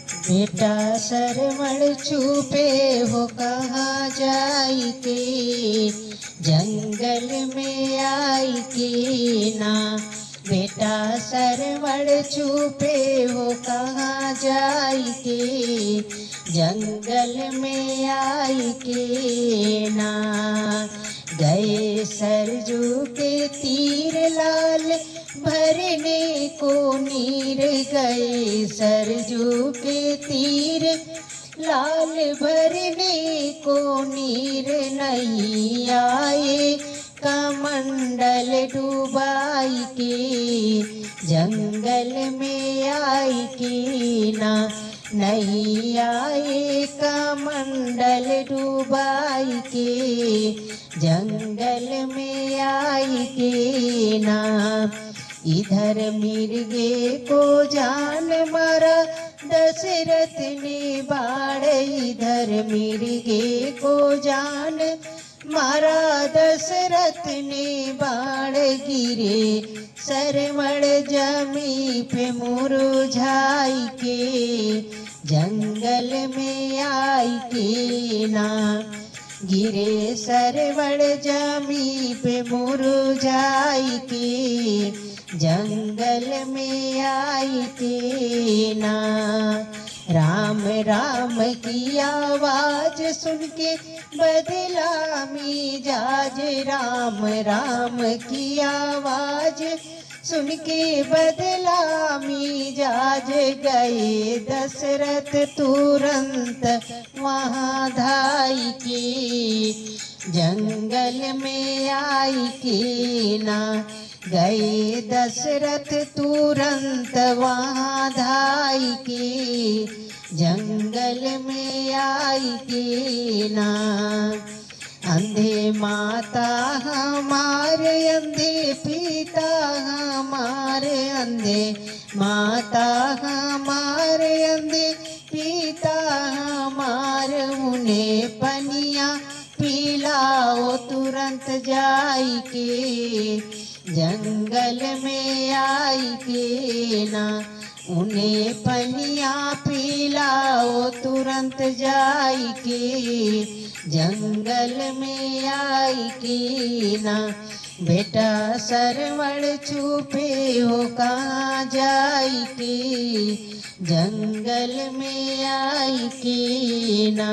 बेटा सरवण छुपे हो कहाँ जाई के, जंगल में आई के ना। बेटा सरवण छुपे हो कहाँ जाई के, जंगल में आई के ना। गए सरजू के तीर लाल भरने को नीर, गए सरजू के तीर लाल भरने को नीर, नहीं आए कमंडल डुबाई के, जंगल में आई के ना। नहीं आए कमंडल डुबाई के, जंगल में आई के ना। इधर मिर्गे को जान मारा दशरथ ने बाढ़, इधर मिर्गे को जान मारा दशरथ ने बाढ़। गिरे सरवण जमी पे मुरझाई के, जंगल में आई के ना। गिरे सरवण जमी पे मुरझाई के, जंगल में आई के ना। राम राम की आवाज सुन के बदला मिजाज, राम राम की आवाज सुन के बदला मिजाज। गए दशरथ तुरंत वहाँ धाई के, जंगल में आई के ना। गए दशरथ तुरंत वहाँ धाई के, जंगल में आई के ना। अंधे माता हमारे अंधे पिता हमारे, अंधे माता हमारे अंधे पिता हमारे। उन्हें पनिया पिलाओ तुरंत जाई के, जंगल में आई के ना। उन्हें पनिया पिलाओ तुरंत जाई के, जंगल में आई के ना। बेटा सरवण छुपे हो कहाँ जाई के, जंगल में आई के ना।